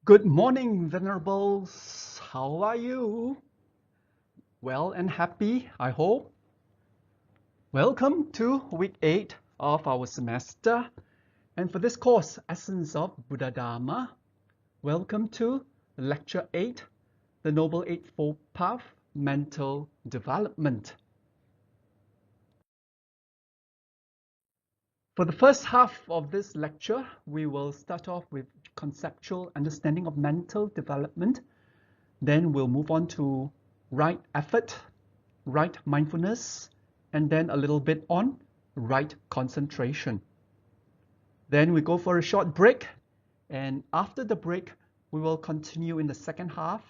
Good morning, Venerables. How are you? Well and happy, I hope. Welcome to week 8 of our semester. And for this course, Essence of Buddhadhamma, welcome to lecture 8, the Noble Eightfold Path, Mental Development. For the first half of this lecture, we will start off with conceptual understanding of mental development. Then we'll move on to right effort, right mindfulness, and then a little bit on right concentration. Then we go for a short break, and after the break, we will continue in the second half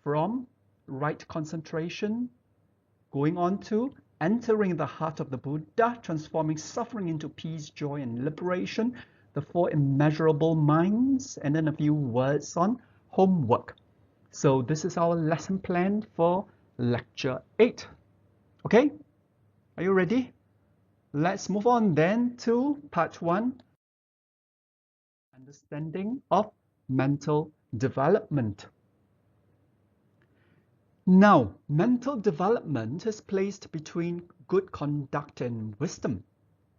from right concentration, going on to entering the heart of the Buddha, transforming suffering into peace, joy, and liberation, the four immeasurable minds, and then a few words on homework. So this is our lesson plan for lecture 8. Okay, are you ready? Let's move on then to part 1, understanding of mental development. Now, mental development is placed between good conduct and wisdom,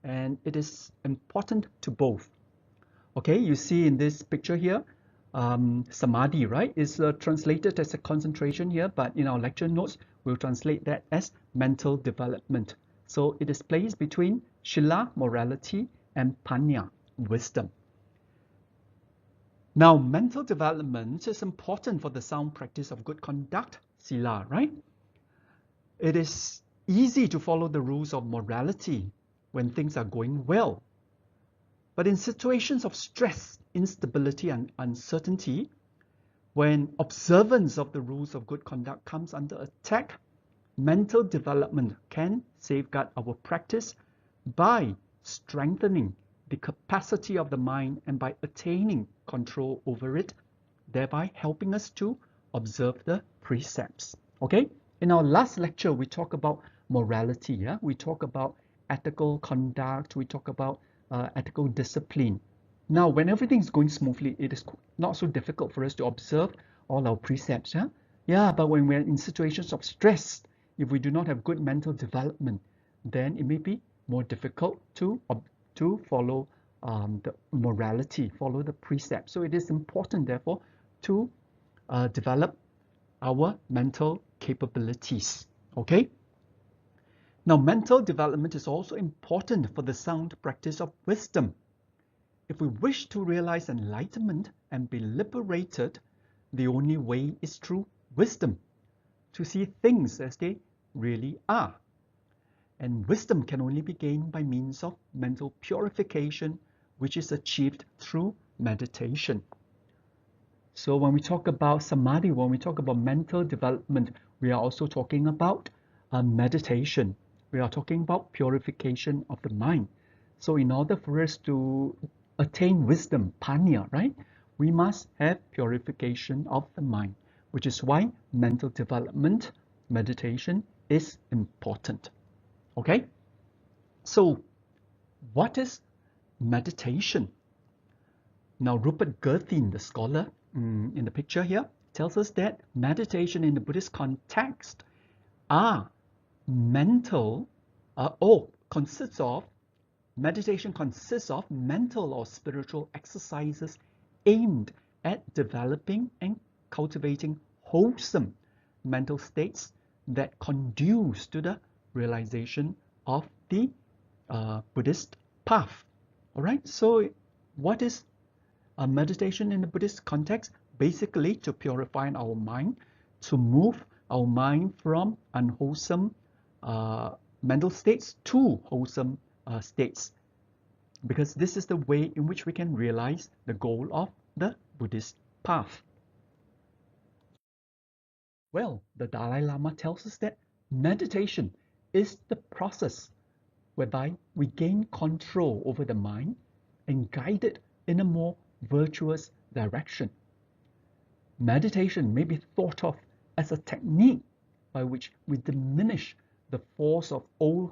and it is important to both. Okay, you see in this picture here, samadhi, right, is translated as a concentration here, but in our lecture notes, we'll translate that as mental development. So it is placed between shila, morality, and panya, wisdom. Now, mental development is important for the sound practice of good conduct, sila, right? It is easy to follow the rules of morality when things are going well. But in situations of stress, instability, and uncertainty, when observance of the rules of good conduct comes under attack, mental development can safeguard our practice by strengthening the capacity of the mind and by attaining control over it, thereby helping us to observe the precepts. Okay? In our last lecture, we talked about morality. Yeah? We talk about ethical conduct. We talk about ethical discipline. Now, when everything's going smoothly, it is not so difficult for us to observe all our precepts. Yeah? Yeah, but when we're in situations of stress, if we do not have good mental development, then it may be more difficult to follow the morality, follow the precepts. So it is important, therefore, to develop our mental capabilities. Okay? Now, mental development is also important for the sound practice of wisdom. If we wish to realize enlightenment and be liberated, the only way is through wisdom, to see things as they really are. And wisdom can only be gained by means of mental purification, which is achieved through meditation. So when we talk about samadhi, when we talk about mental development, we are also talking about meditation. We are talking about purification of the mind. So in order for us to attain wisdom, panya, right, we must have purification of the mind, which is why mental development, meditation is important. Okay? So what is meditation? Now, Rupert Gerthin, the scholar in the picture here, tells us that meditation in the Buddhist context meditation consists of mental or spiritual exercises aimed at developing and cultivating wholesome mental states that conduce to the realization of the Buddhist path. All right, so what is a meditation in the Buddhist context? Basically, to purify our mind, to move our mind from unwholesome mental states to wholesome states, because this is the way in which we can realize the goal of the Buddhist path. Well, the Dalai Lama tells us that meditation is the process whereby we gain control over the mind and guide it in a more virtuous direction. Meditation may be thought of as a technique by which we diminish the force of old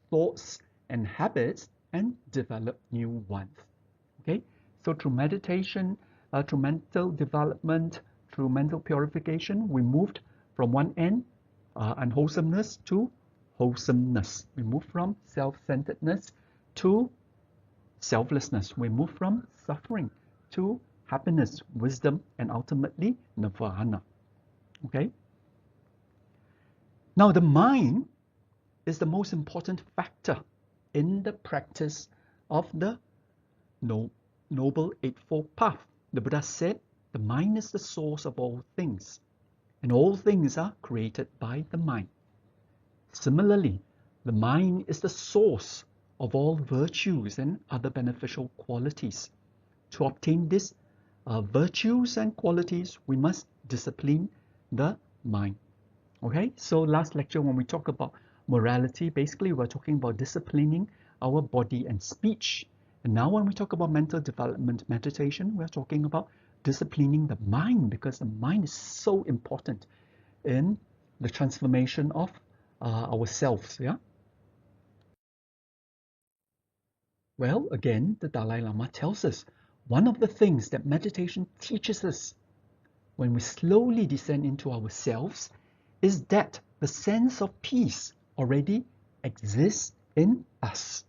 thoughts and habits and develop new ones. Okay, so through meditation, through mental development, through mental purification, we moved from one end, unwholesomeness, to wholesomeness. We moved from self-centeredness to selflessness. We move from suffering to happiness, wisdom, and ultimately nirvana. Okay? Now, the mind is the most important factor in the practice of the Noble Eightfold Path. The Buddha said, the mind is the source of all things, and all things are created by the mind. Similarly, the mind is the source of all virtues and other beneficial qualities. To obtain these virtues and qualities, we must discipline the mind. Okay, so last lecture when we talk about morality, basically we're talking about disciplining our body and speech. And now when we talk about mental development meditation, we're talking about disciplining the mind, because the mind is so important in the transformation of ourselves. Yeah. Well, again, the Dalai Lama tells us one of the things that meditation teaches us when we slowly descend into ourselves is that the sense of peace already exists in us.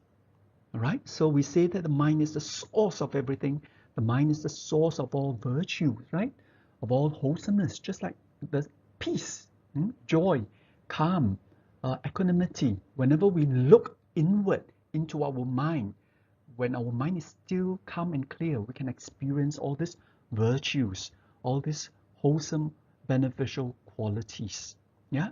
All right? So we say that the mind is the source of everything. The mind is the source of all virtues, right? Of all wholesomeness, just like the peace, joy, calm, equanimity. Whenever we look inward into our mind, when our mind is still calm and clear, we can experience all these virtues, all these wholesome, beneficial qualities. Yeah?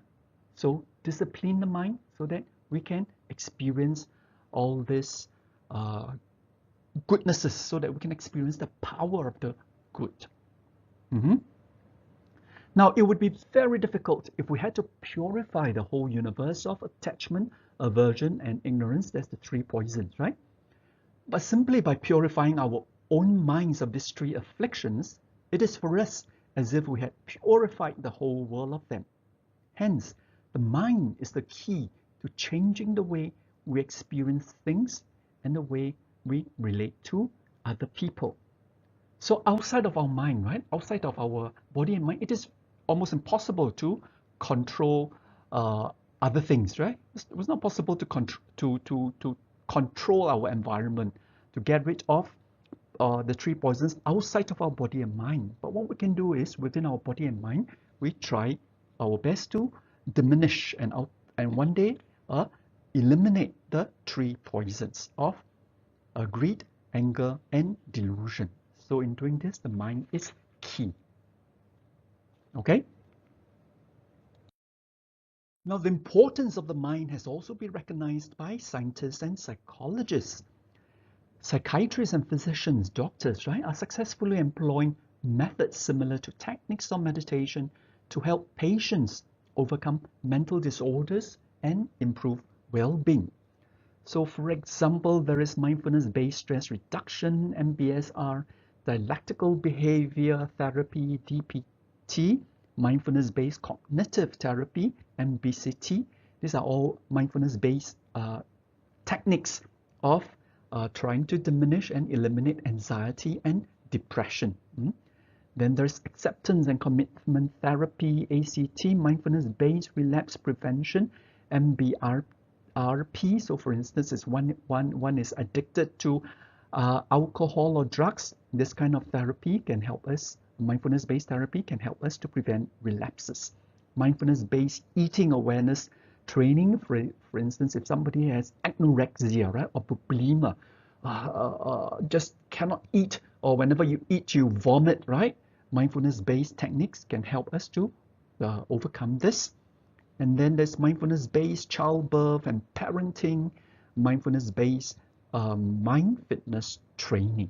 So discipline the mind so that we can experience all these goodnesses, so that we can experience the power of the good. Now, it would be very difficult if we had to purify the whole universe of attachment, aversion, and ignorance. That's the three poisons, right? But simply by purifying our own minds of these three afflictions, it is for us as if we had purified the whole world of them. Hence, the mind is the key to changing the way we experience things and the way we relate to other people. So outside of our mind, right, outside of our body and mind, it is almost impossible to control other things, right? It was not possible to control our environment, to get rid of the three poisons outside of our body and mind. But what we can do is, within our body and mind, we try our best to diminish and one day eliminate the three poisons of greed, anger, and delusion. So in doing this, the mind is key. Okay? Now, the importance of the mind has also been recognized by scientists and psychologists. Psychiatrists and physicians, doctors, right, are successfully employing methods similar to techniques of meditation to help patients overcome mental disorders and improve well-being. So, for example, there is mindfulness-based stress reduction, MBSR, dialectical behavior therapy, DBT, mindfulness-based cognitive therapy, MBCT. These are all mindfulness-based techniques of trying to diminish and eliminate anxiety and depression. Then there's acceptance and commitment therapy, ACT, mindfulness-based relapse prevention, MBRP. So for instance, is one is addicted to alcohol or drugs. This kind of therapy can help us, mindfulness-based therapy can help us to prevent relapses. Mindfulness-based eating awareness training, for instance, if somebody has anorexia, right, or bulimia, just cannot eat, or whenever you eat, you vomit, right? Mindfulness-based techniques can help us to overcome this. And then there's mindfulness-based childbirth and parenting, mindfulness-based mind fitness training.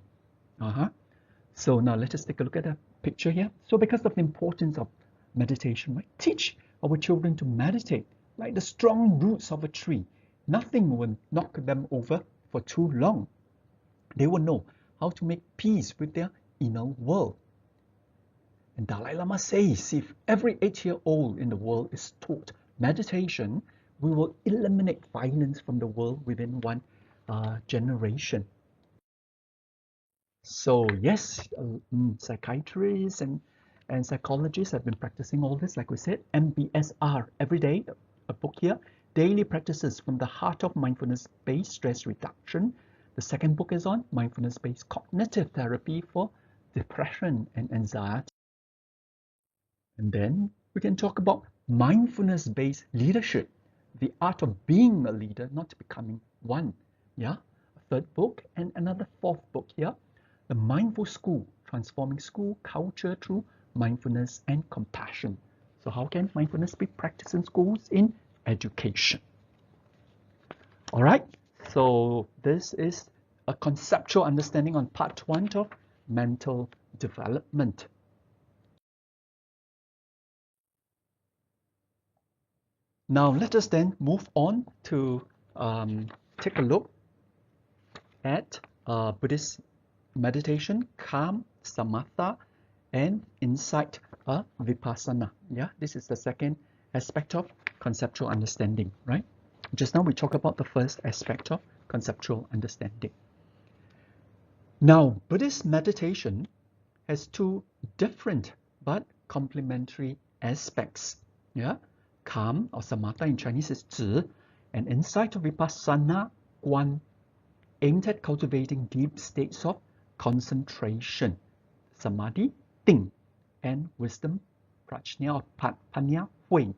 So now let us take a look at the picture here. So because of the importance of meditation, right, teach our children to meditate like the strong roots of a tree. Nothing will knock them over for too long. They will know how to make peace with their inner world. And Dalai Lama says, if every 8-year-old in the world is taught meditation, we will eliminate violence from the world within one generation. So yes, psychiatrists and psychologists have been practicing all this, like we said. MBSR, every day, a book here, Daily Practices from the Heart of Mindfulness-Based Stress Reduction. The second book is on mindfulness-based cognitive therapy for depression and anxiety. And then we can talk about mindfulness-based leadership, the art of being a leader, not becoming one. Yeah, a third book and another fourth book here, The Mindful School, Transforming School Culture Through Mindfulness and Compassion. So how can mindfulness be practiced in schools? In education. All right, so this is a conceptual understanding on part 1 of mental development. Now let us then move on to take a look at Buddhist meditation, calm, samatha, and insight, vipassana. Yeah, this is the second aspect of conceptual understanding, right? Just now we talked about the first aspect of conceptual understanding. Now, Buddhist meditation has two different but complementary aspects. Yeah, calm or samatha in Chinese is 止, and insight of vipassana, 观, aimed at cultivating deep states of concentration, samadhi, 定, and wisdom, prajna or panya, 慧,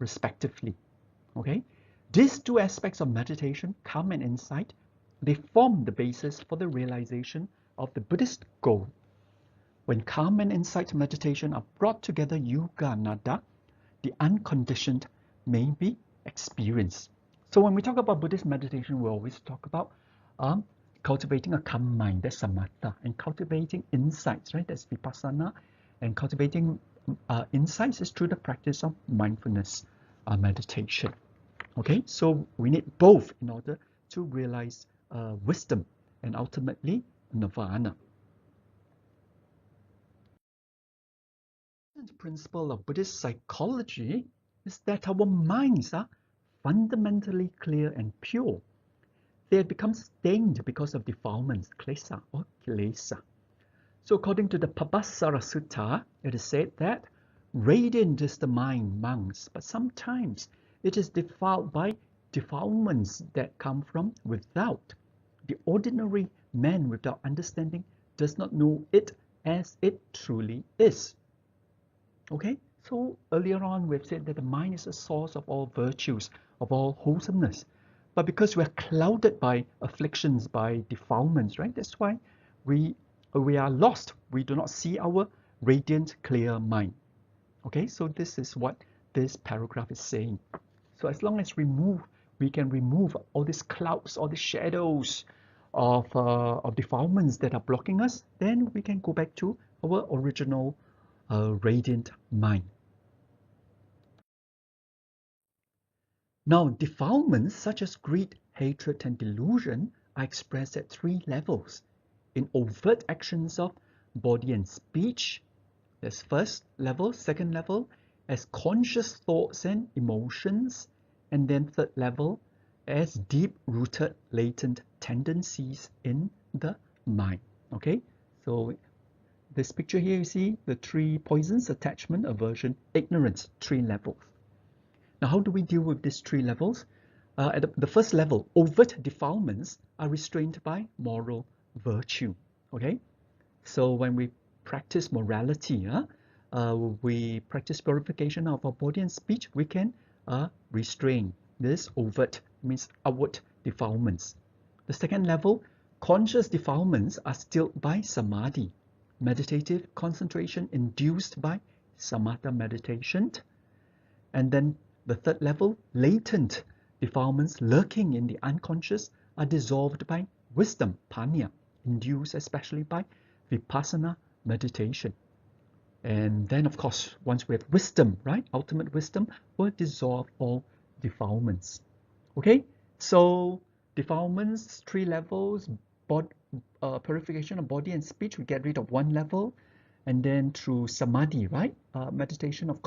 respectively. Okay, these two aspects of meditation, calm and insight, they form the basis for the realization of the Buddhist goal. When calm and insight meditation are brought together, yuga nada, the unconditioned may be experienced. So when we talk about Buddhist meditation, we always talk about cultivating a calm mind, that's samatha, and cultivating insights, right? That's vipassana, and cultivating insights is through the practice of mindfulness meditation. Okay, so we need both in order to realize wisdom and ultimately nirvana. The principle of Buddhist psychology is that our minds are fundamentally clear and pure. They have become stained because of defilements, klesa or kilesa. So according to the Pabbasara Sutta, it is said that radiant is the mind, monks, but sometimes it is defiled by defilements that come from without. The ordinary man without understanding does not know it as it truly is. Okay, so earlier on we've said that the mind is the source of all virtues, of all wholesomeness. But because we're clouded by afflictions, by defilements, right? That's why we are lost. We do not see our radiant, clear mind. Okay, so this is what this paragraph is saying. So as long as we can remove all these clouds, all these shadows of defilements that are blocking us, then we can go back to our original radiant mind. Now, defilements such as greed, hatred, and delusion are expressed at three levels. In overt actions of body and speech, that's first level, second level, as conscious thoughts and emotions, and then third level, as deep-rooted latent tendencies in the mind. Okay, so this picture here, you see the three poisons: attachment, aversion, ignorance, three levels. Now, how do we deal with these three levels? At the first level, overt defilements are restrained by moral virtue. Okay, so when we practice morality, we practice purification of our body and speech, we can restrain this overt, means outward defilements. The second level, conscious defilements are stilled by samadhi, meditative concentration induced by samatha meditation. And then the third level, latent defilements lurking in the unconscious are dissolved by wisdom, panya, induced especially by vipassana meditation. And then, of course, once we have wisdom, right, ultimate wisdom will dissolve all defilements. Okay, so defilements, three levels, purification of body and speech, we get rid of one level. And then through samadhi, right, meditation of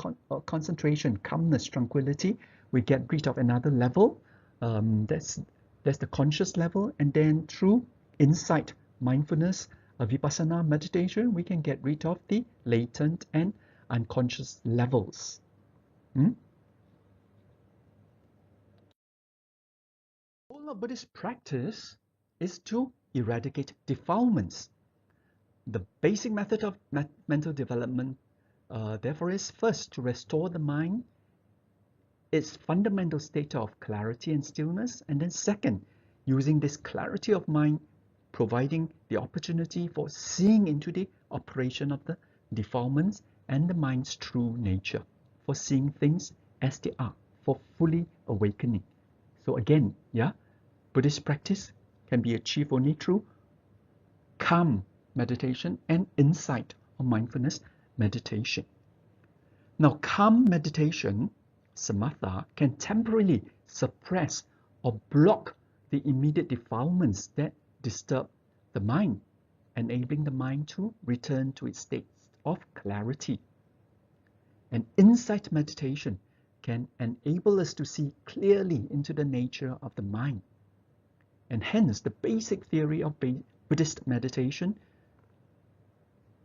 concentration, calmness, tranquility, we get rid of another level. That's the conscious level. And then through insight, mindfulness, Vipassana meditation, we can get rid of the latent and unconscious levels. All of Buddhist practice is to eradicate defilements. The basic method of mental development, therefore, is first to restore the mind, its fundamental state of clarity and stillness, and then second, using this clarity of mind, providing the opportunity for seeing into the operation of the defilements and the mind's true nature, for seeing things as they are, for fully awakening. So again, Buddhist practice can be achieved only through calm meditation and insight or mindfulness meditation. Now, calm meditation, samatha, can temporarily suppress or block the immediate defilements that disturb the mind, enabling the mind to return to its state of clarity. And insight meditation can enable us to see clearly into the nature of the mind. And hence, the basic theory of Buddhist meditation,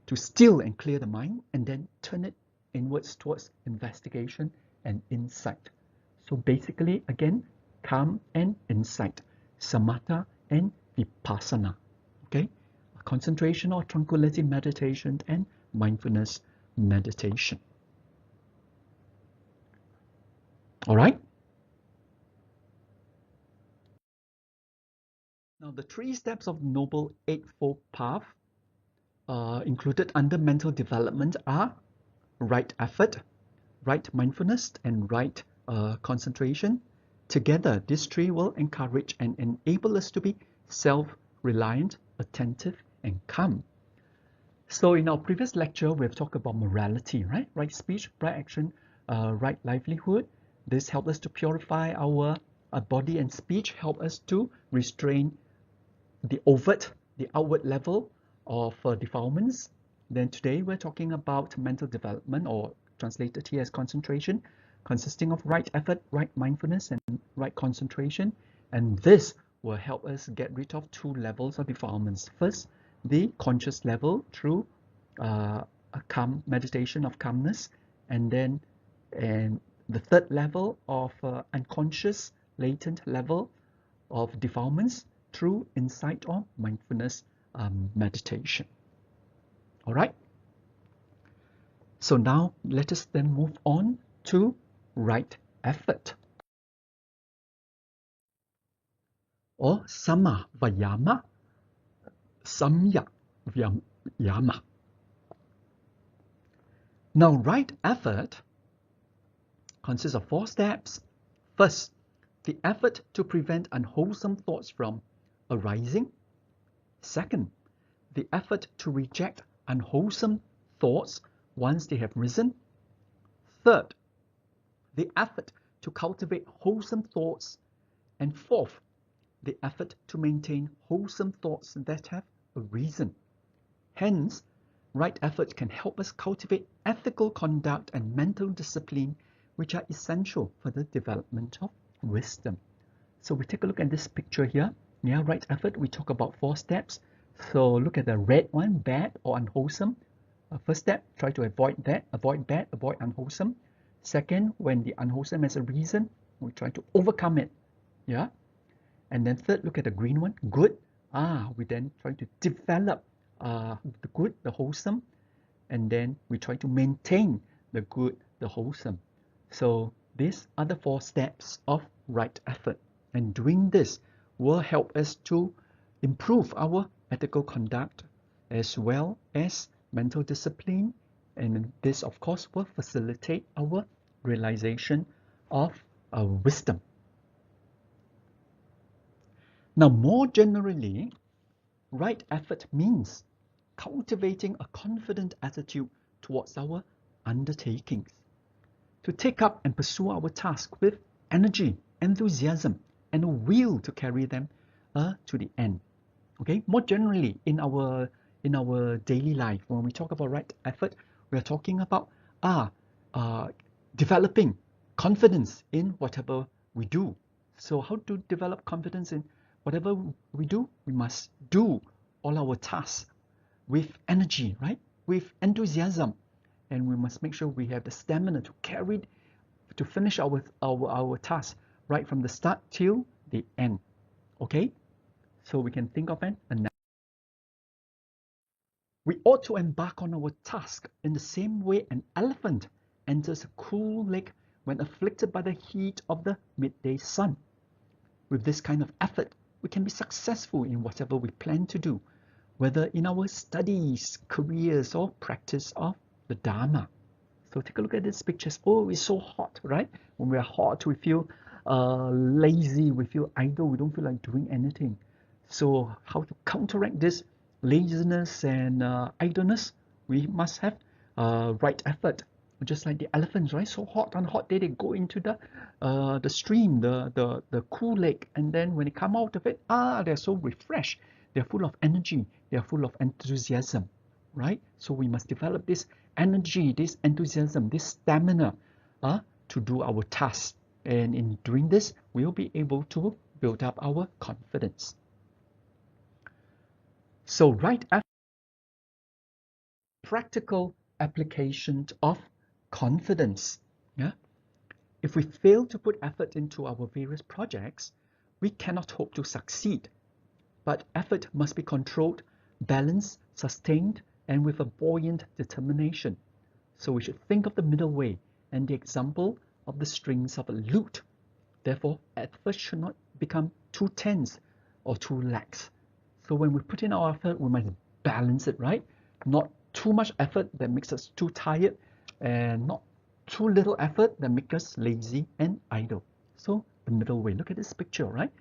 to still and clear the mind and then turn it inwards towards investigation and insight. So basically, again, calm and insight, samatha and vipassana, okay? Concentration or tranquility meditation and mindfulness meditation. All right? Now, the 3 steps of Noble Eightfold Path included under mental development are right effort, right mindfulness, and right concentration. Together, these 3 will encourage and enable us to be self-reliant, attentive, and calm. So in our previous lecture, we've talked about morality, right? Right speech, right action, right livelihood. This helps us to purify our body and speech, help us to restrain the outward level of defilements. Then today we're talking about mental development, or translated here as concentration, consisting of right effort, right mindfulness, and right concentration. And this will help us get rid of 2 levels of defilements. First, the conscious level through a calm meditation of calmness, and then the 3rd level of unconscious latent level of defilements through insight or mindfulness meditation. All right. So now let us then move on to right effort, or samma vayama, samyak yama. Now, right effort consists of 4 steps. First, the effort to prevent unwholesome thoughts from arising. Second, the effort to reject unwholesome thoughts once they have risen. Third, the effort to cultivate wholesome thoughts. And fourth, the effort to maintain wholesome thoughts that have arisen. Hence, right effort can help us cultivate ethical conduct and mental discipline, which are essential for the development of wisdom. So we take a look at this picture here. Yeah, right effort, we talk about 4 steps. So look at the red one, bad or unwholesome. First step, try to avoid that, avoid bad, avoid unwholesome. Second, when the unwholesome has arisen, we try to overcome it. Yeah. And then third, look at the green one, good. We then try to develop the good, the wholesome, and then we try to maintain the good, the wholesome. So these are the 4 steps of right effort, and doing this will help us to improve our ethical conduct as well as mental discipline, and this of course will facilitate our realization of wisdom. Now, more generally, right effort means cultivating a confident attitude towards our undertakings, to take up and pursue our task with energy, enthusiasm, and a will to carry them to the end. Okay, more generally in our daily life, when we talk about right effort, we are talking about developing confidence in whatever we do. So how to develop confidence in whatever we do? We must do all our tasks with energy, right? With enthusiasm. And we must make sure we have the stamina to finish our task right from the start till the end. Okay? So we can think of an analogy. We ought to embark on our task in the same way an elephant enters a cool lake when afflicted by the heat of the midday sun. With this kind of effort, we can be successful in whatever we plan to do, whether in our studies, careers, or practice of the Dharma. So take a look at these pictures. Oh, it's so hot, right? When we're hot, we feel lazy, we feel idle, we don't feel like doing anything. So how to counteract this laziness and idleness? We must have right effort. Just like the elephants, right? So hot on a hot day, they go into the stream, the cool lake, and then when they come out of it, they're so refreshed. They're full of energy. They're full of enthusiasm, right? So we must develop this energy, this enthusiasm, this stamina to do our tasks. And in doing this, we'll be able to build up our confidence. So right after practical application of confidence. Yeah? If we fail to put effort into our various projects, we cannot hope to succeed. But effort must be controlled, balanced, sustained, and with a buoyant determination. So we should think of the middle way and the example of the strings of a lute. Therefore, effort should not become too tense or too lax. So when we put in our effort, we must balance it, right? Not too much effort that makes us too tired, and not too little effort that makes us lazy and idle. So the middle way. Look at this picture, right?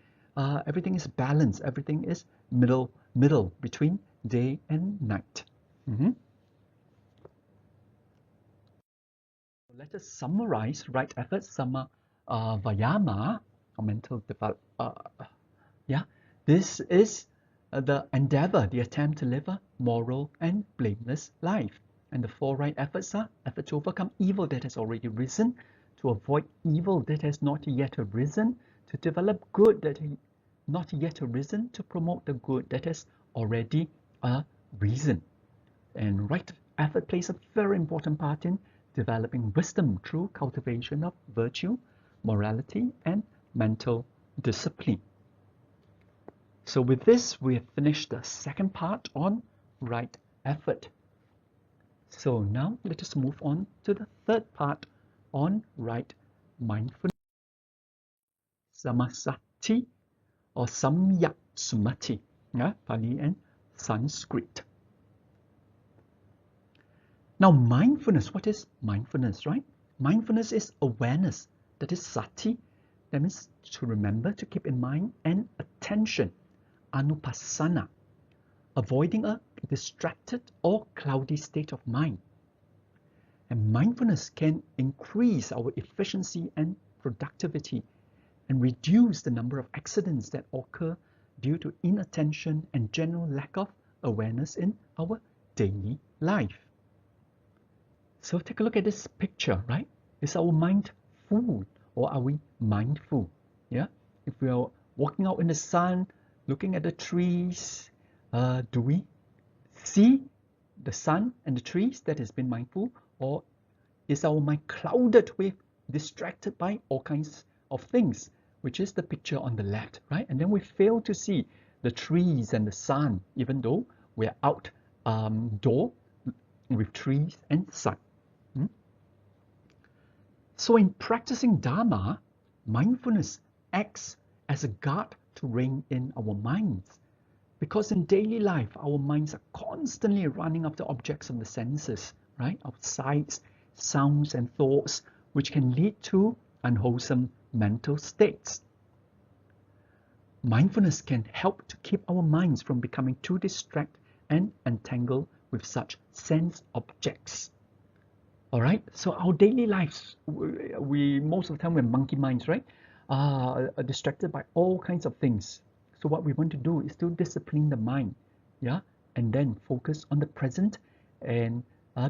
Everything is balanced. Everything is middle between day and night. Let us summarize right effort, vayama, or mental development. This is the endeavor, the attempt to live a moral and blameless life. And the four right efforts are effort to overcome evil that has already risen, to avoid evil that has not yet arisen, to develop good that has not yet arisen, to promote the good that has already arisen. And right effort plays a very important part in developing wisdom through cultivation of virtue, morality, and mental discipline. So with this, we have finished the second part on right effort. So now let us move on to the third part on right mindfulness. Samasati or Samyak Sumati, Pali and Sanskrit. Now mindfulness, what is mindfulness, right? Mindfulness is awareness, that is sati, that means to remember, to keep in mind, and attention, anupassana, avoiding a distracted or cloudy state of mind. And mindfulness can increase our efficiency and productivity and reduce the number of accidents that occur due to inattention and general lack of awareness in our daily life. So take a look at this picture, right? Is our mind full or are we mindful? Yeah. If we are walking out in the sun, looking at the trees, do we see the sun and the trees that has been mindful, or is our mind clouded with, distracted by all kinds of things, which is the picture on the left, right? And then we fail to see the trees and the sun, even though we're outdoor with trees and sun. So in practicing Dharma, mindfulness acts as a guard to rein in our minds. Because in daily life, our minds are constantly running after objects of the senses, right? Of sights, sounds, and thoughts, which can lead to unwholesome mental states. Mindfulness can help to keep our minds from becoming too distracted and entangled with such sense objects. All right, so our daily lives, we most of the time we're monkey minds, right? Are distracted by all kinds of things. So what we want to do is to discipline the mind, yeah, and then focus on the present and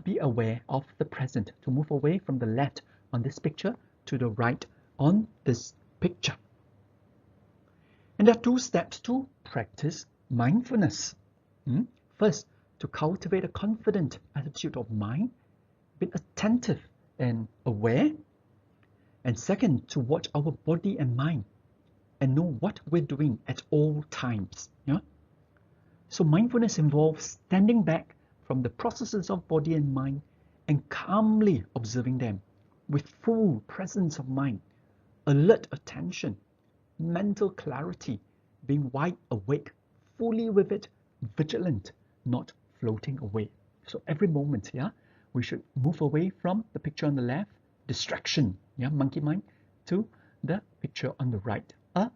be aware of the present, to move away from the left on this picture to the right on this picture. And there are two steps to practice mindfulness. First, to cultivate a confident attitude of mind, being attentive and aware. And second, to watch our body and mind and know what we're doing at all times. Yeah? So mindfulness involves standing back from the processes of body and mind and calmly observing them with full presence of mind, alert attention, mental clarity, being wide awake, fully with it, vigilant, not floating away. So every moment, yeah, we should move away from the picture on the left, distraction, yeah, monkey mind, to the picture on the right, a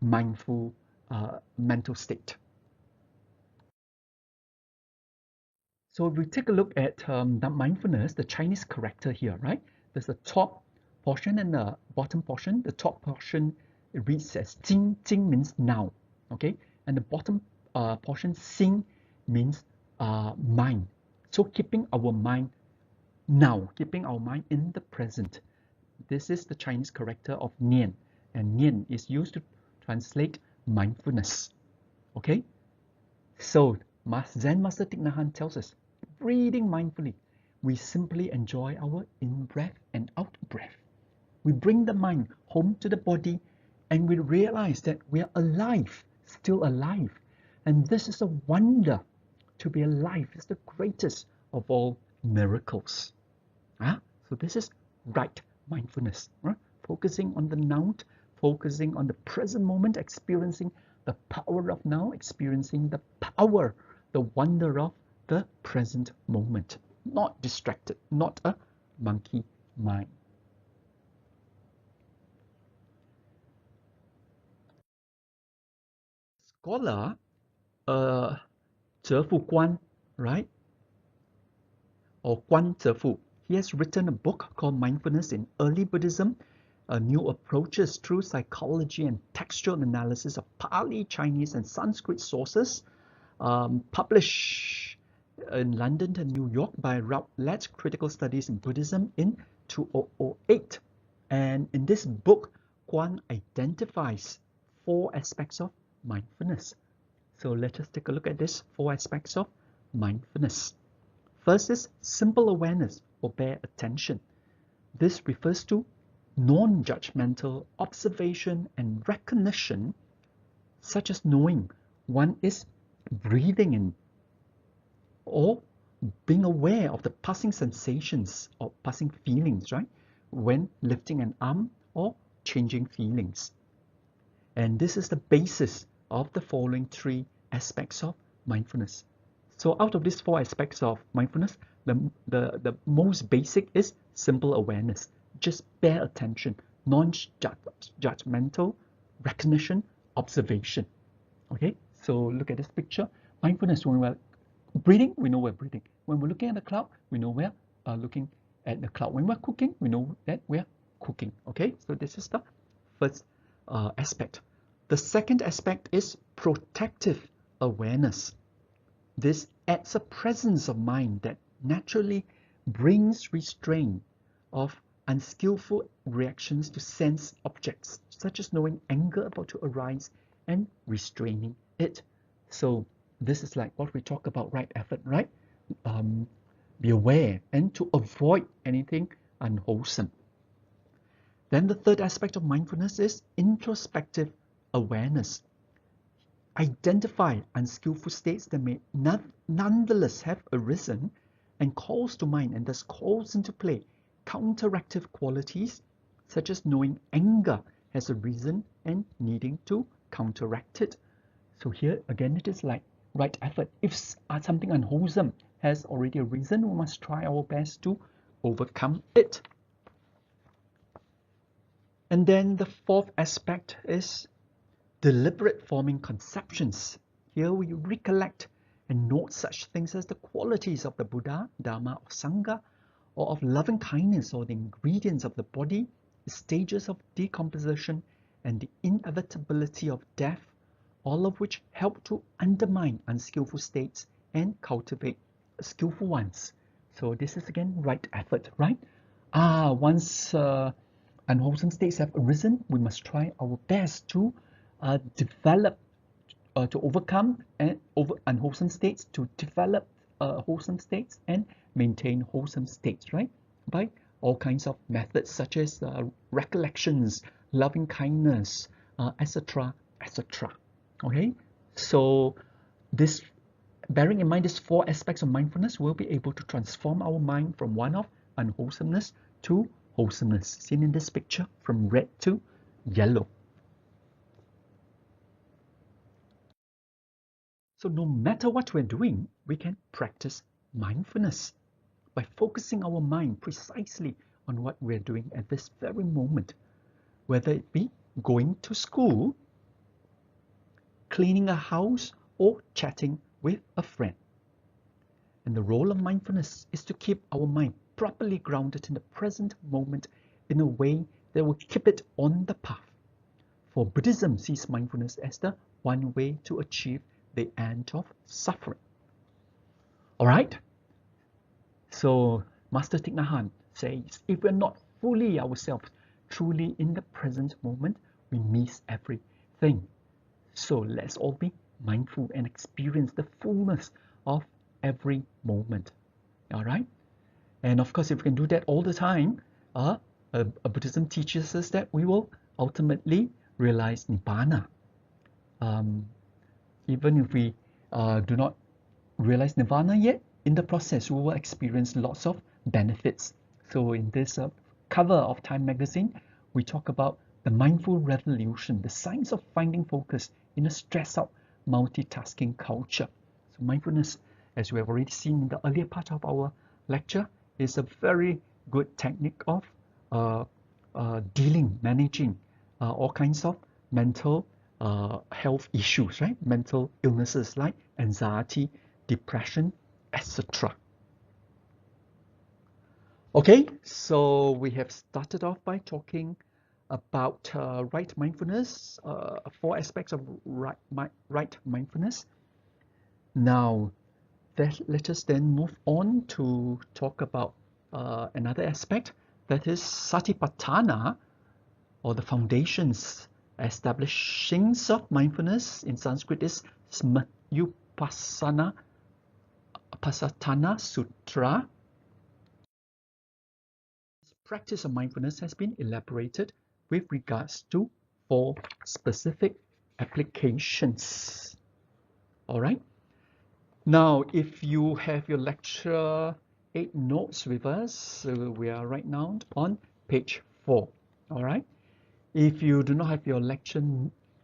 mindful mental state. So if we take a look at the mindfulness, the Chinese character here, right? There's the top portion and the bottom portion. The top portion it reads as Jing. Jing means now, okay? And the bottom portion, Seng, means mind. So keeping our mind now, keeping our mind in the present. This is the Chinese character of Nian. And Nian is used to translate mindfulness, okay? So Zen Master Thich Nhat Hanh tells us, breathing mindfully, we simply enjoy our in-breath and out-breath. We bring the mind home to the body and we realize that we are alive, still alive. And this is a wonder. To be alive is the greatest of all miracles. So this is right mindfulness, right? Focusing on the now, focusing on the present moment, experiencing the power of now, experiencing the power, the wonder of the present moment. Not distracted, not a monkey mind. Scholar, Zhefu Guan, right? Or Guan Zhefu. He has written a book called Mindfulness in Early Buddhism, New Approaches Through Psychology and Textual Analysis of Pali, Chinese, and Sanskrit Sources, published in London and New York by Routledge Critical Studies in Buddhism in 2008. And in this book, Guan identifies 4 aspects of mindfulness. So let us take a look at these 4 aspects of mindfulness. First is simple awareness or bare attention. This refers to non-judgmental observation and recognition, such as knowing one is breathing in, or being aware of the passing sensations or passing feelings, right? When lifting an arm or changing feelings. And this is the basis of the following 3 aspects of mindfulness. So out of these 4 aspects of mindfulness, the most basic is simple awareness. Just bare attention, non-judgmental recognition, observation. Okay, so look at this picture. Mindfulness, when we're breathing, we know we're breathing. When we're looking at the cloud, we know we're looking at the cloud. When we're cooking, we know that we're cooking. Okay, so this is the first aspect. The second aspect is protective awareness. This adds a presence of mind that naturally brings restraint of unskillful reactions to sense objects, such as knowing anger about to arise and restraining it. So this is like what we talk about right effort, right? Be aware and to avoid anything unwholesome. Then the third aspect of mindfulness is introspective awareness. Identify unskillful states that may nonetheless have arisen and calls to mind and thus calls into play counteractive qualities such as knowing anger has arisen and needing to counteract it. So here again it is like right effort. If something unwholesome has already arisen, we must try our best to overcome it. And then the fourth aspect is deliberate forming conceptions. Here we recollect and note such things as the qualities of the Buddha, Dharma, or Sangha, or of loving kindness, or the ingredients of the body, the stages of decomposition, and the inevitability of death, all of which help to undermine unskillful states and cultivate skillful ones. So this is again right effort, right? Once unwholesome states have arisen, we must try our best to develop to overcome unwholesome states, to develop wholesome states, and maintain wholesome states, right? By all kinds of methods such as recollections, loving kindness, etc., etc. Okay, so this, bearing in mind these 4 aspects of mindfulness, we'll be able to transform our mind from one of unwholesomeness to wholesomeness, seen in this picture, from red to yellow. So no matter what we're doing, we can practice mindfulness by focusing our mind precisely on what we're doing at this very moment, whether it be going to school, cleaning a house, or chatting with a friend. And the role of mindfulness is to keep our mind properly grounded in the present moment in a way that will keep it on the path. For Buddhism sees mindfulness as the one way to achieve the end of suffering. All right? So Master Thich Nhat Hanh says, if we're not fully ourselves, truly in the present moment, we miss everything. So let's all be mindful and experience the fullness of every moment. All right? And of course, if we can do that all the time, Buddhism teaches us that we will ultimately realize Nibbana. Even if we do not realize Nirvana yet, in the process, we will experience lots of benefits. So in this cover of Time magazine, we talk about the mindful revolution, the science of finding focus in a stressed-out multitasking culture. So mindfulness, as we have already seen in the earlier part of our lecture, is a very good technique of managing all kinds of mental health issues, right? Mental illnesses like anxiety, depression, etc. Okay, so we have started off by talking about right mindfulness, 4 aspects of right mindfulness. Now, let us then move on to talk about another aspect, that is Satipatthana, or the foundations, establishings of mindfulness. In Sanskrit is Smayupassana Pasatthana Sutra. This practice of mindfulness has been elaborated with regards to 4 specific applications. All right. Now, if you have your lecture 8 notes with us, we are right now on page 4. All right. If you do not have your lecture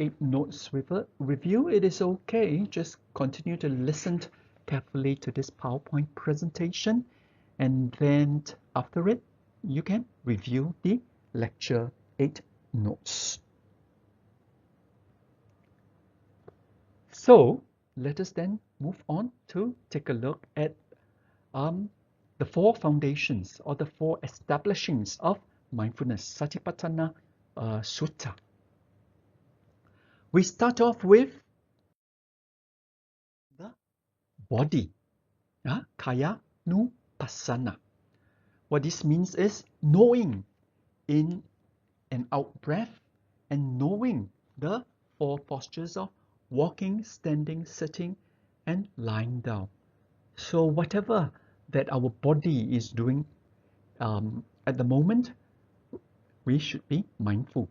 8 notes with you, it is okay. Just continue to listen carefully to this PowerPoint presentation, and then after it, you can review the lecture 8 notes. So let us then move on to take a look at the 4 foundations, or the 4 establishings of mindfulness, Satipatthana Sutta. We start off with the body, Kaya Nupassana. What this means is knowing in and out breath, and knowing the 4 postures of walking, standing, sitting, and lying down. So whatever that our body is doing at the moment, we should be mindful.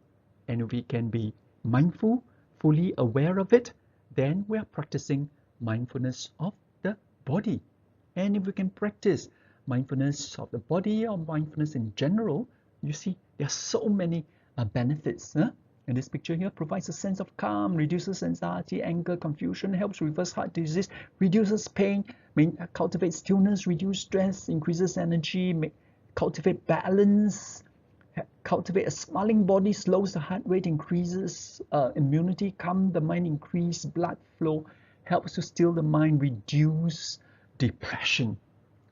And if we can be mindful, fully aware of it, then we are practicing mindfulness of the body. And if we can practice mindfulness of the body, or mindfulness in general, you see there are so many benefits. In this picture here, provides a sense of calm, reduces anxiety, anger, confusion, helps reverse heart disease, reduces pain, cultivates stillness, reduces stress, increases energy, cultivate balance, cultivate a smiling body, slows the heart rate, increases immunity, calm the mind, increase blood flow, helps to still the mind, reduce depression.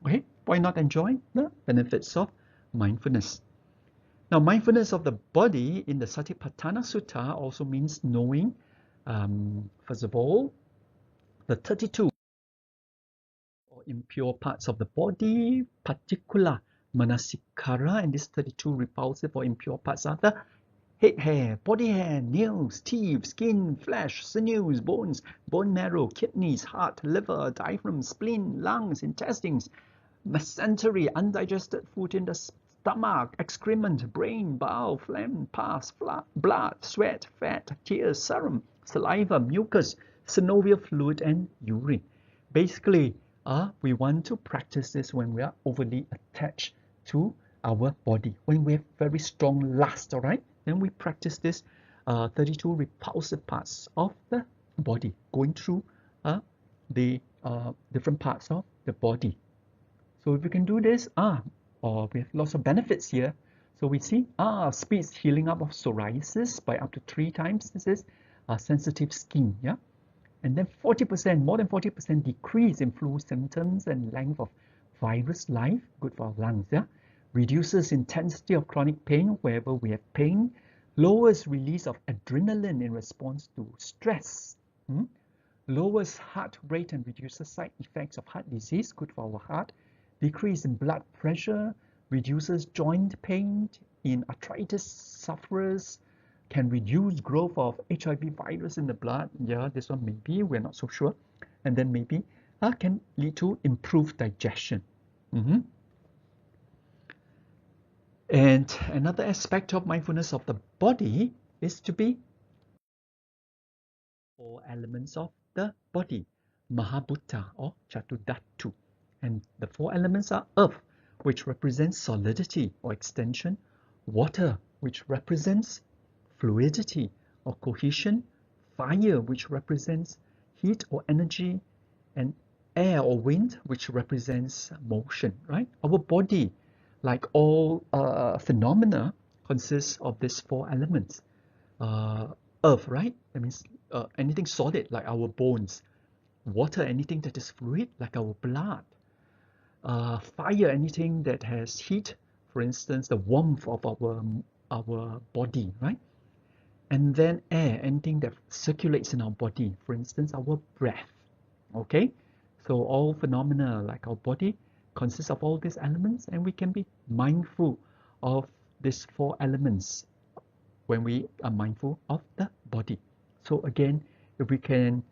Okay, why not enjoy the benefits of mindfulness? Now, mindfulness of the body in the Satipatthana Sutta also means knowing, first of all, the 32 or impure parts of the body, particular manasikara, and these 32 repulsive or impure parts are the head hair, body hair, nails, teeth, skin, flesh, sinews, bones, bone marrow, kidneys, heart, liver, diaphragm, spleen, lungs, intestines, mesentery, undigested food in the stomach, excrement, brain, bowel, phlegm, pus, blood, sweat, fat, tears, serum, saliva, mucus, synovial fluid, and urine. Basically, we want to practice this when we are overly attached to our body, when we have very strong lust, all right? Then we practice this 32 repulsive parts of the body, going through the different parts of the body. So if you can do this, we have lots of benefits here. So we see, speeds healing up of psoriasis by up to 3 times. This is sensitive skin, yeah? And then 40%, more than 40% decrease in flu symptoms and length of virus life, good for our lungs, yeah? Reduces intensity of chronic pain wherever we have pain, lowers release of adrenaline in response to stress, lowers heart rate and reduces side effects of heart disease, good for our heart, decrease in blood pressure, reduces joint pain in arthritis sufferers, can reduce growth of HIV virus in the blood. Yeah, this one maybe, we're not so sure. And then maybe can lead to improved digestion. And another aspect of mindfulness of the body is to be 4 elements of the body, Mahabhuta or Chatudhatu. And the 4 elements are earth, which represents solidity or extension, water, which represents fluidity or cohesion, fire, which represents heat or energy, and air or wind, which represents motion, right? Our body, like all phenomena, consists of these 4 elements. Earth, right? That means anything solid, like our bones. Water, anything that is fluid, like our blood. Fire, anything that has heat, for instance, the warmth of our body, right? And then air, anything that circulates in our body, for instance, our breath. Okay, so all phenomena like our body consists of all these elements, and we can be mindful of these 4 elements when we are mindful of the body. So again, if we can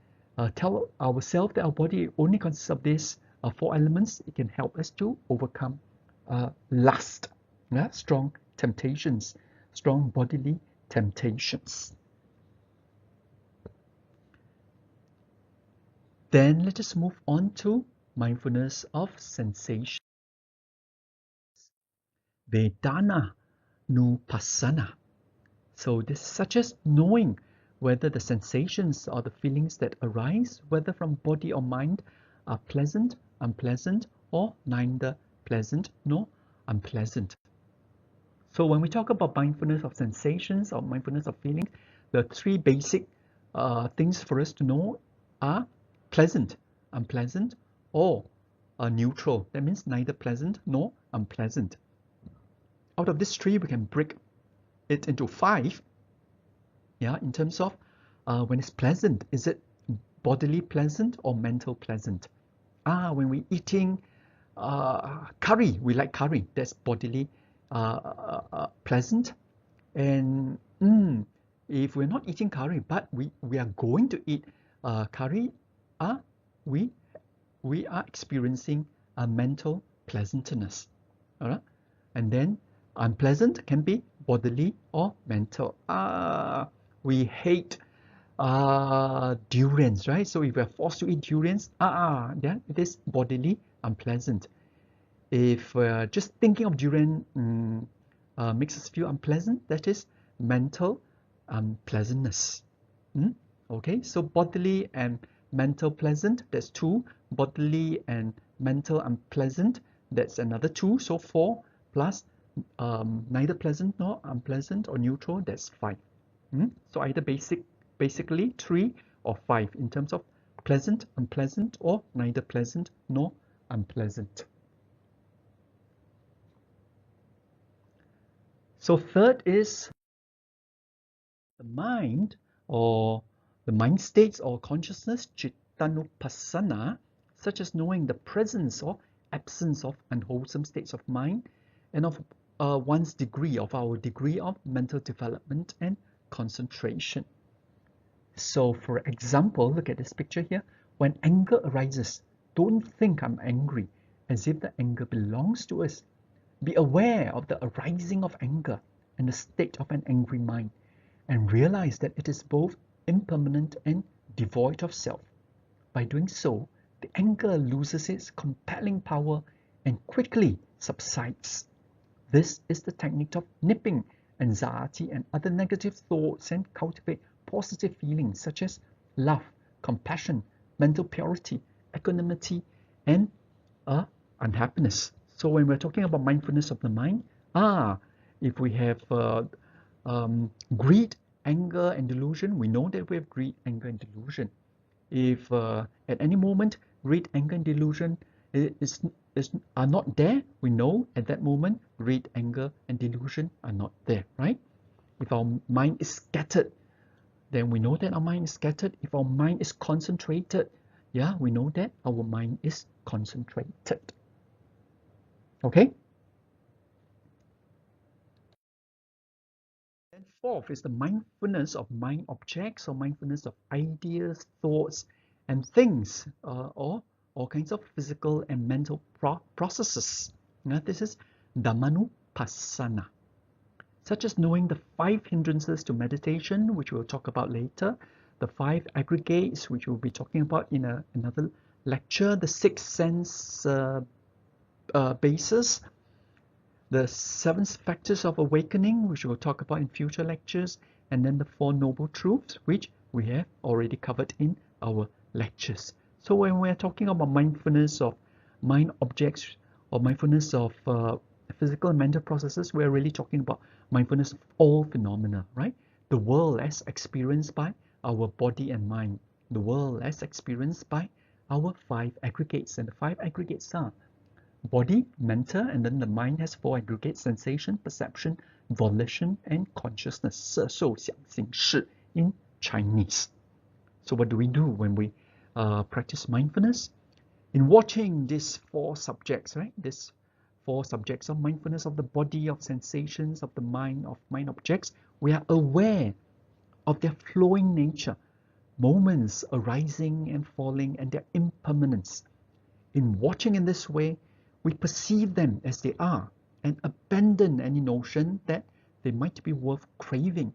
tell ourselves that our body only consists of these 4 elements, it can help us to overcome lust, strong temptations, strong bodily temptations. Then let us move on to mindfulness of sensation. Vedana Nupassana. So this is such as knowing whether the sensations or the feelings that arise, whether from body or mind, are pleasant, unpleasant, or neither pleasant nor unpleasant. So when we talk about mindfulness of sensations or mindfulness of feelings, the 3 basic things for us to know are pleasant, unpleasant, or neutral. That means neither pleasant nor unpleasant. Out of these 3, we can break it into 5. Yeah, in terms of when it's pleasant, is it bodily pleasant or mental pleasant? When we're eating curry, we like curry, that's bodily pleasant. And if we're not eating curry, but we are going to eat curry, we are experiencing a mental pleasantness. All right? And then unpleasant can be bodily or mental. We hate durians, right? So if we're forced to eat durians, then it is bodily unpleasant. If just thinking of durian makes us feel unpleasant, that is mental unpleasantness. Okay, so bodily and mental pleasant, that's 2. Bodily and mental unpleasant, that's another 2. So 4 plus neither pleasant nor unpleasant or neutral, that's 5. So either basically 3 or 5 in terms of pleasant, unpleasant, or neither pleasant nor unpleasant. So third is the mind, or the mind states or consciousness, Chittanupassana, such as knowing the presence or absence of unwholesome states of mind and of one's degree, of our degree of mental development and concentration. So for example, look at this picture here. When anger arises, don't think I'm angry as if the anger belongs to us. Be aware of the arising of anger and the state of an angry mind, and realize that it is both impermanent and devoid of self. By doing so, the anger loses its compelling power and quickly subsides. This is the technique of nipping anxiety and other negative thoughts and cultivate positive feelings such as love, compassion, mental purity, equanimity, and unhappiness. So when we're talking about mindfulness of the mind, if we have greed, anger, and delusion, we know that we have greed, anger, and delusion. If at any moment greed, anger, and delusion are not there, we know at that moment greed, anger, and delusion are not there, right? If our mind is scattered, then we know that our mind is scattered. If our mind is concentrated, yeah, we know that our mind is concentrated. Okay? And fourth is the mindfulness of mind objects, or mindfulness of ideas, thoughts, and things, or all kinds of physical and mental processes. Now, this is Dhammanupassana, such as knowing the 5 hindrances to meditation, which we'll talk about later, the 5 aggregates, which we'll be talking about in another lecture, the 6 sense bases, the 7 factors of awakening, which we'll talk about in future lectures, and then the 4 noble truths, which we have already covered in our lectures. So when we're talking about mindfulness of mind objects, or mindfulness of physical and mental processes, we're really talking about mindfulness of all phenomena, right? The world as experienced by our body and mind, the world as experienced by our 5 aggregates, and the 5 aggregates are body, mental, and then the mind has 4 aggregates: sensation, perception, volition, and consciousness. 色受想行识 in Chinese. So what do we do when we practice mindfulness? In watching these 4 subjects, right? These 4 subjects of mindfulness of the body, of sensations, of the mind, of mind objects, we are aware of their flowing nature, moments arising and falling, and their impermanence. In watching in this way, we perceive them as they are and abandon any notion that they might be worth craving,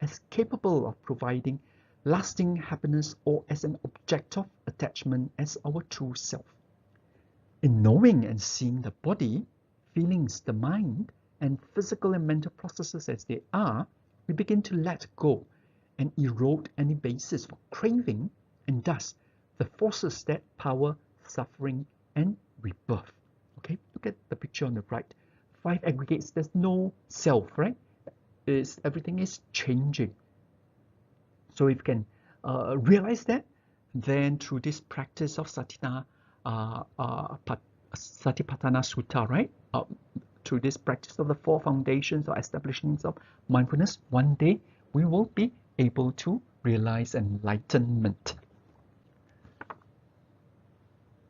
as capable of providing lasting happiness, or as an object of attachment as our true self. In knowing and seeing the body, feelings, the mind, and physical and mental processes as they are, we begin to let go and erode any basis for craving, and thus the forces that power suffering and rebirth. Okay, look at the picture on the right. 5 aggregates, there's no self, right? Everything is changing. So if you can realize that, then through this practice of Satipatthana Sutta, right? Through this practice of the 4 foundations or establishments of mindfulness, one day we will be able to realize enlightenment.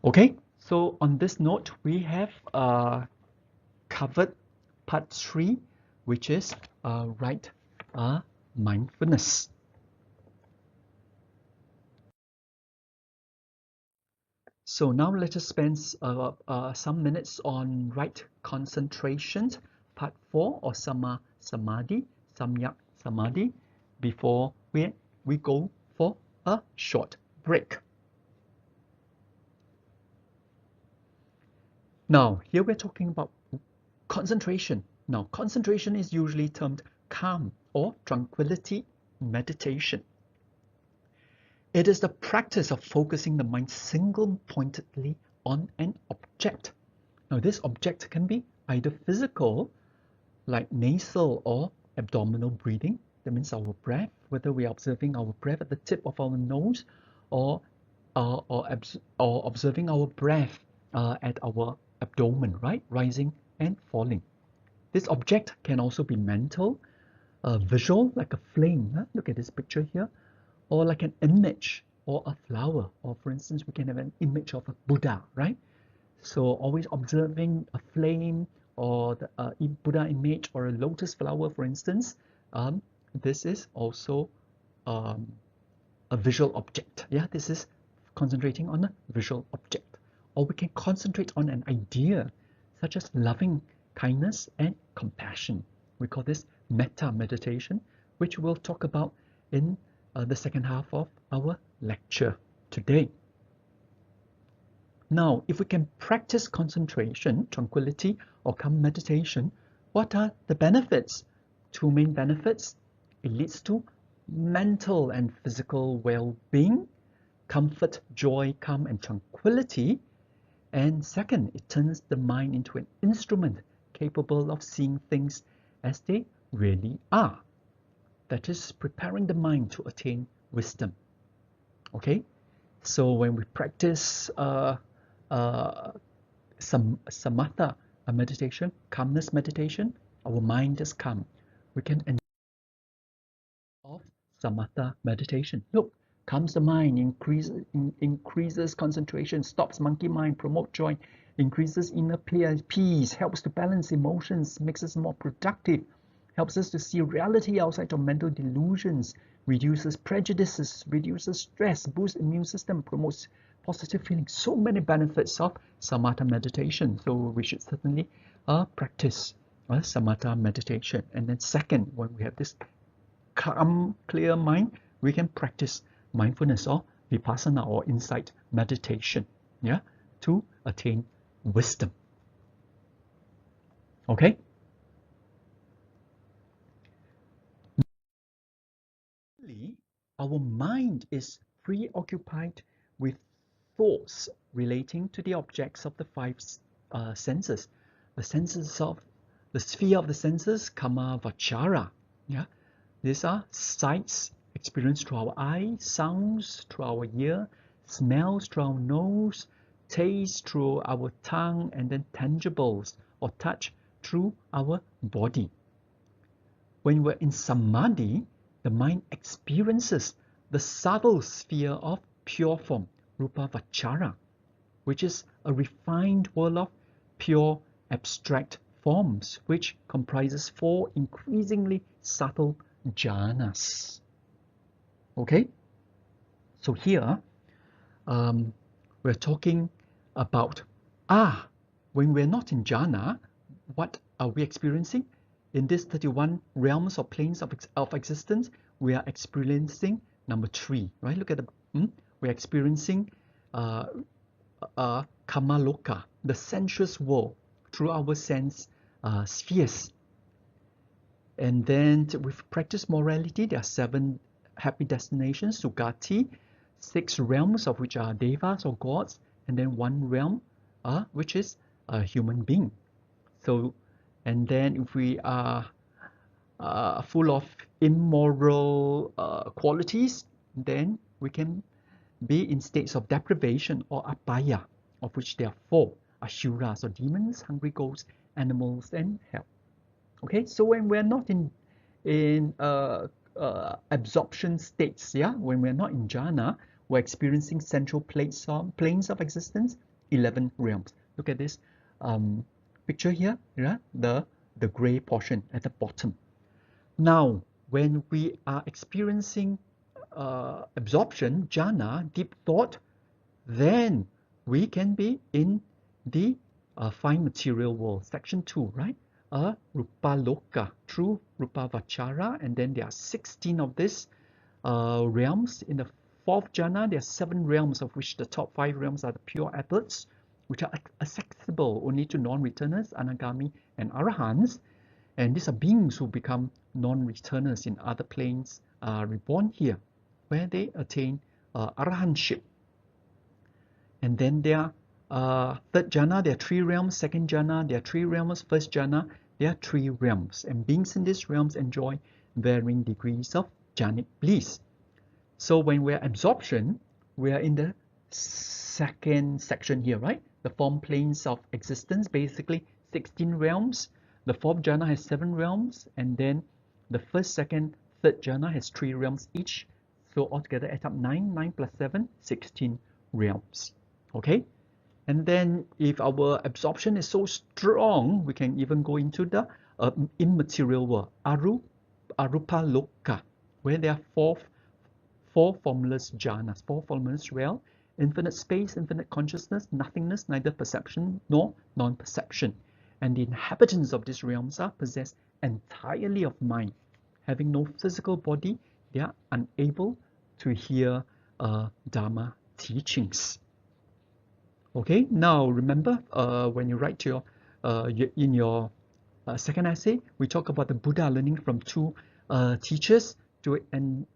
Okay, so on this note, we have covered part 3, which is right mindfulness. So now let us spend some minutes on right concentration, part 4, or Samma Samadhi, Samyak Samadhi, before we go for a short break. Now, here we're talking about concentration. Now, concentration is usually termed calm or tranquility meditation. It is the practice of focusing the mind single-pointedly on an object. Now, this object can be either physical, like nasal or abdominal breathing. That means our breath, whether we are observing our breath at the tip of our nose, or observing our breath at our abdomen, right? Rising and falling. This object can also be mental, visual, like a flame. Huh? Look at this picture here. Or like an image or a flower. Or for instance, we can have an image of a Buddha, right? So always observing a flame or the Buddha image or a lotus flower, for instance, this is also a visual object. Yeah, this is concentrating on a visual object. Or we can concentrate on an idea, such as loving kindness and compassion. We call this metta meditation, which we'll talk about in the second half of our lecture today. Now, if we can practice concentration, tranquility, or calm meditation, what are the benefits? Two main benefits. It leads to mental and physical well-being, comfort, joy, calm, and tranquility. And second, it turns the mind into an instrument capable of seeing things as they really are. That is, preparing the mind to attain wisdom. Okay, so when we practice samatha meditation, calmness meditation, our mind is calm. We can of samatha meditation. Look, calms the mind, increases concentration, stops monkey mind, promotes joy, increases inner peace, helps to balance emotions, makes us more productive, helps us to see reality outside of mental delusions, reduces prejudices, reduces stress, boosts immune system, promotes positive feelings. So many benefits of samatha meditation. So we should certainly practice samatha meditation. And then second, when we have this calm, clear mind, we can practice mindfulness or vipassana or insight meditation, yeah, to attain wisdom. Okay? Our mind is preoccupied with thoughts relating to the objects of the five senses. The senses of the sphere of the senses, kama vachara. Yeah, these are sights experienced through our eye, sounds through our ear, smells through our nose, taste through our tongue, and then tangibles or touch through our body. When we're in samadhi, the mind experiences the subtle sphere of pure form, rupa vachara, which is a refined world of pure abstract forms, which comprises four increasingly subtle jhanas. Okay, so here we're talking about when we're not in jhana, what are we experiencing? In these 31 realms or planes of existence, we are experiencing number 3, right? Look at the we're experiencing kamaloka, the sensuous world, through our sense spheres. And then with practice morality, there are 7 happy destinations, sugati, 6 realms of which are devas or gods, and then 1 realm which is a human being. So, and then if we are full of immoral qualities, then we can be in states of deprivation or apaya, of which there are 4, asuras or demons, hungry ghosts, animals, and hell. Okay, so when we're not in absorption states, yeah, when we're not in jhana, we're experiencing central planes of existence, 11 realms. Look at this picture here, yeah, the gray portion at the bottom. Now, when we are experiencing absorption, jhana, deep thought, then we can be in the fine material world, section 2, right? Rupaloka, through Rupa Vachara, and then there are 16 of these realms. In the 4th jhana, there are 7 realms, of which the top 5 realms are the pure adverts, which are accessible only to non-returners, anagami, and arahants. And these are beings who become non-returners in other planes, reborn here, where they attain arahantship. And then there are 3rd jhana, there are 3 realms, 2nd jhana, there are 3 realms, 1st jhana, there are 3 realms. And beings in these realms enjoy varying degrees of jhanic bliss. So when we're absorption, we are in the 2nd section here, right? The form planes of existence, basically 16 realms. The 4th jhana has 7 realms, and then the 1st, 2nd, 3rd jhana has 3 realms each. So altogether add up 9 plus 7, 16 realms. Okay, And then if our absorption is so strong, we can even go into the immaterial world, Arupa Loka, where there are four formless jhanas, four formless realm, infinite space, infinite consciousness, nothingness, neither perception nor non-perception. And the inhabitants of these realms are possessed entirely of mind. Having no physical body, they are unable to hear Dharma teachings. Okay, now remember when you write your in your second essay, we talk about the Buddha learning from two teachers and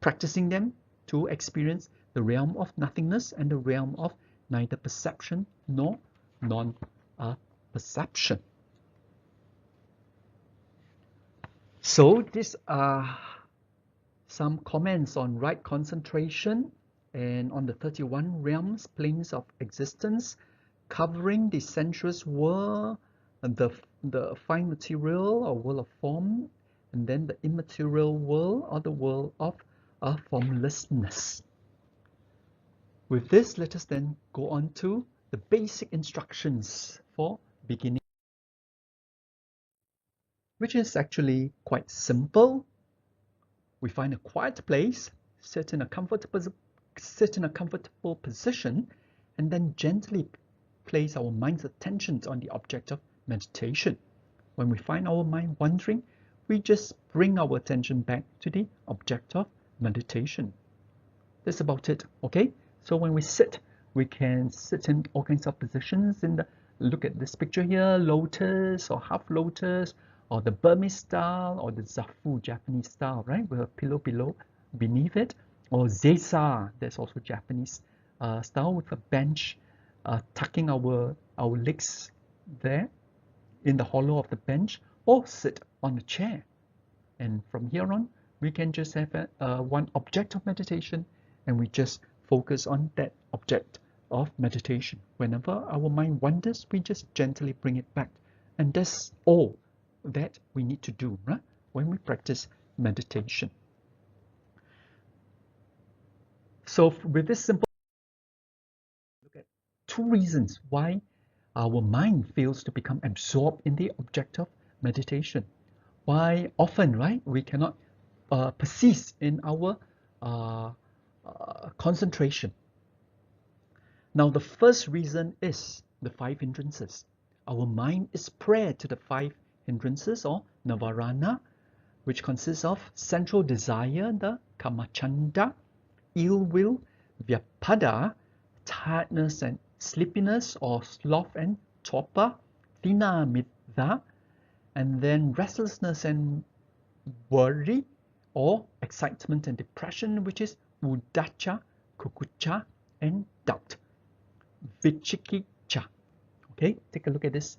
practicing them to experience the realm of nothingness and the realm of neither perception nor non-perception. So these are some comments on right concentration and on the 31 realms, planes of existence, covering the sensuous world, the fine material or world of form, and then the immaterial world or the world of formlessness. With this, let us then go on to the basic instructions for beginning, which is actually quite simple. We find a quiet place, sit in a comfortable position, and then gently place our mind's attention on the object of meditation. When we find our mind wandering, we just bring our attention back to the object of meditation. That's about it, okay? So when we sit, we can sit in all kinds of positions. Look at this picture here, lotus or half lotus, or the Burmese style, or the Zafu Japanese style, right? With a pillow beneath it, or Zesa, that's also Japanese style, with a bench tucking our legs there in the hollow of the bench, or sit on a chair. And from here on, we can just have one object of meditation, and we just focus on that object of meditation. Whenever our mind wanders, we just gently bring it back. And that's all that we need to do, right? When we practice meditation. So with this simple, look at two reasons why our mind fails to become absorbed in the object of meditation. Why often, right, we cannot persist in our concentration. Now, the first reason is the five hindrances. Our mind is prey to the five hindrances or navarana, which consists of sensual desire, the kamachanda, ill will, vyapada, tiredness and sleepiness or sloth and torpor, vinamidha, and then restlessness and worry or excitement and depression, which is udacha, kukucha, and doubt, vichikicha. Okay, take a look at this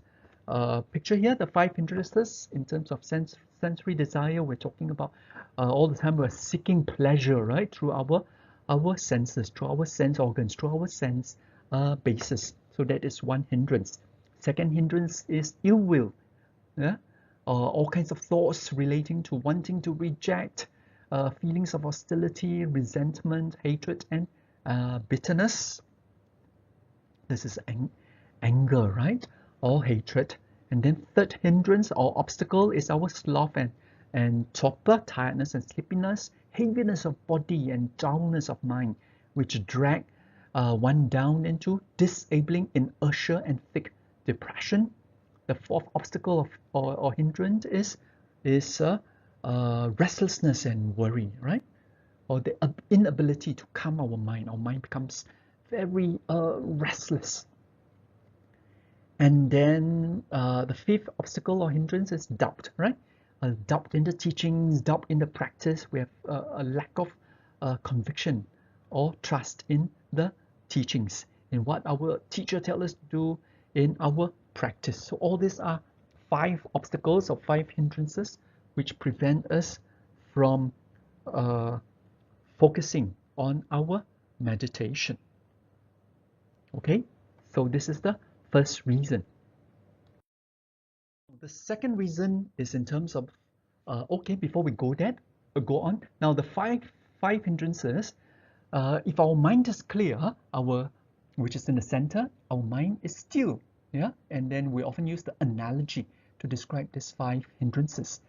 picture here. The five hindrances in terms of sensory desire, we're talking about all the time we're seeking pleasure, right, through our senses, through our sense organs, through our sense basis. So that is one hindrance. Second hindrance is ill will. Yeah? All kinds of thoughts relating to wanting to reject, feelings of hostility, resentment, hatred, and bitterness. This is anger, right? Or hatred. And then third hindrance or obstacle is our sloth and torpor, tiredness and sleepiness, heaviness of body and dullness of mind, which drag one down into disabling inertia and thick depression. The fourth obstacle or hindrance is restlessness and worry, right? Or the inability to calm our mind. Our mind becomes very restless. And then the fifth obstacle or hindrance is doubt, right? Doubt in the teachings, doubt in the practice. We have a lack of conviction or trust in the teachings, in what our teacher tells us to do in our practice. So all these are five obstacles or five hindrances which prevent us from focusing on our meditation. Okay, so this is the first reason. The second reason is in terms of okay, before we go on. Now the five hindrances. If our mind is clear, which is in the center, our mind is still. Yeah, and then we often use the analogy to describe these 5 hindrances.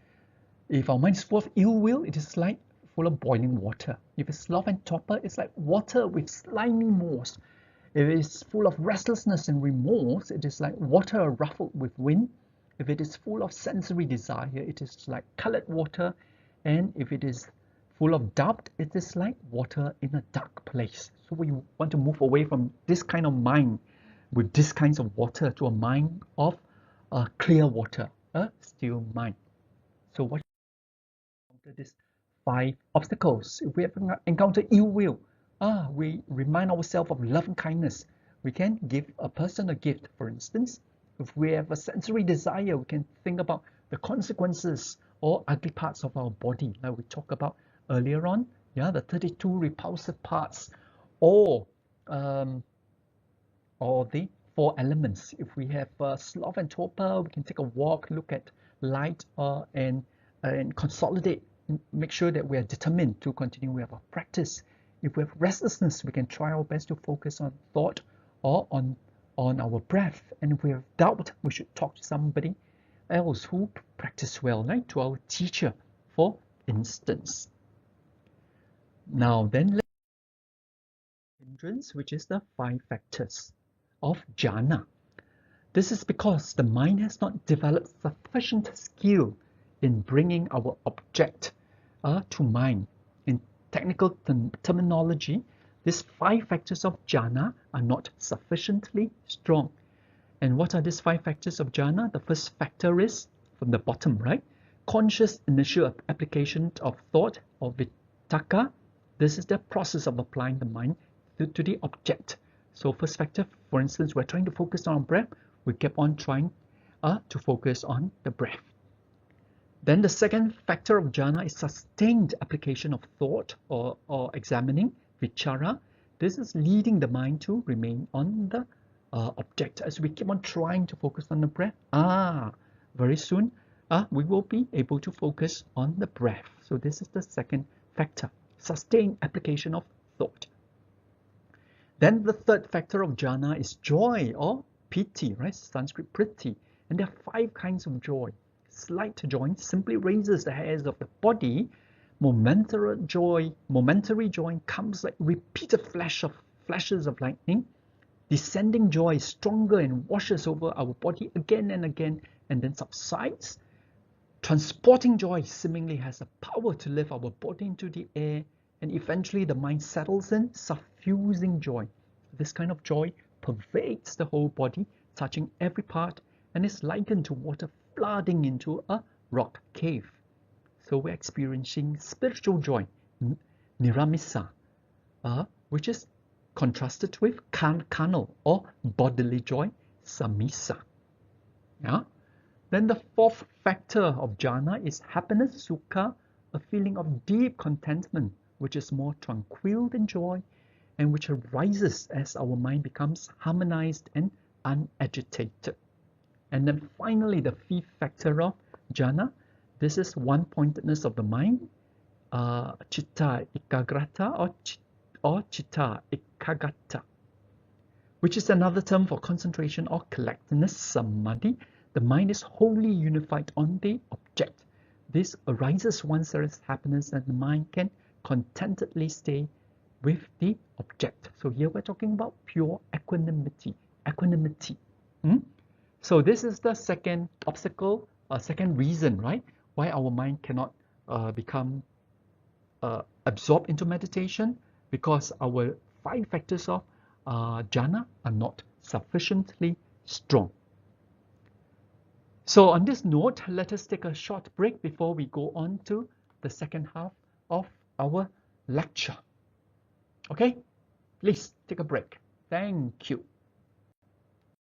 If our mind is full of ill will, it is like full of boiling water. If it's sloth and torpor, it's like water with slimy moss. If it is full of restlessness and remorse, it is like water ruffled with wind. If it is full of sensory desire, it is like colored water. And if it is full of doubt, it is like water in a dark place. So we want to move away from this kind of mind with this kinds of water to a mind of clear water, a still mind. So what encounter these 5 obstacles? If we have encountered ill will, we remind ourselves of loving kindness. We can give a person a gift, for instance. If we have a sensory desire, we can think about the consequences or ugly parts of our body, like we talked about earlier on. Yeah, the 32 repulsive parts, or the 4 elements. If we have sloth and torpor, we can take a walk, look at light, and consolidate, make sure that we are determined to continue with our practice. If we have restlessness, we can try our best to focus on thought or on our breath. And if we have doubt, we should talk to somebody else who practice well, like to our teacher, for instance. Now then, hindrance, which is the 5 factors of jhana. This is because the mind has not developed sufficient skill in bringing our object to mind. In technical terminology, these 5 factors of jhana are not sufficiently strong. And what are these 5 factors of jhana? The first factor is from the bottom, right? Conscious initial application of thought or vitakka. This is the process of applying the mind to the object. So first factor, for instance, we're trying to focus on our breath. We keep on trying to focus on the breath. Then the second factor of jhana is sustained application of thought or examining, vichara. This is leading the mind to remain on the object. As we keep on trying to focus on the breath, very soon we will be able to focus on the breath. So this is the second factor, sustained application of thought. Then the third factor of jhana is joy or piti, right? Sanskrit priti. And there are 5 kinds of joy. Slight joy simply raises the hairs of the body. Momentary joy comes like repeated flashes of lightning. Descending joy is stronger and washes over our body again and again and then subsides. Transporting joy seemingly has the power to lift our body into the air, and eventually the mind settles in, suffusing joy. This kind of joy pervades the whole body, touching every part, and is likened to water flooding into a rock cave. So we're experiencing spiritual joy, niramisa, which is contrasted with carnal or bodily joy, samisa. Yeah. Then the fourth factor of jhana is happiness, sukha, a feeling of deep contentment, which is more tranquil than joy, and which arises as our mind becomes harmonized and unagitated. And then finally, the fifth factor of jhana, this is one-pointedness of the mind, citta ekagrata or citta ekagata, which is another term for concentration or collectedness, samadhi. The mind is wholly unified on the object. This arises once there is happiness and the mind can contentedly stay with the object. So here we're talking about pure equanimity. So this is the second obstacle, second reason, right, why our mind cannot become absorbed into meditation, because our 5 factors of jhana are not sufficiently strong. So on this note, let us take a short break before we go on to the second half of our lecture. Okay, please take a break. Thank you.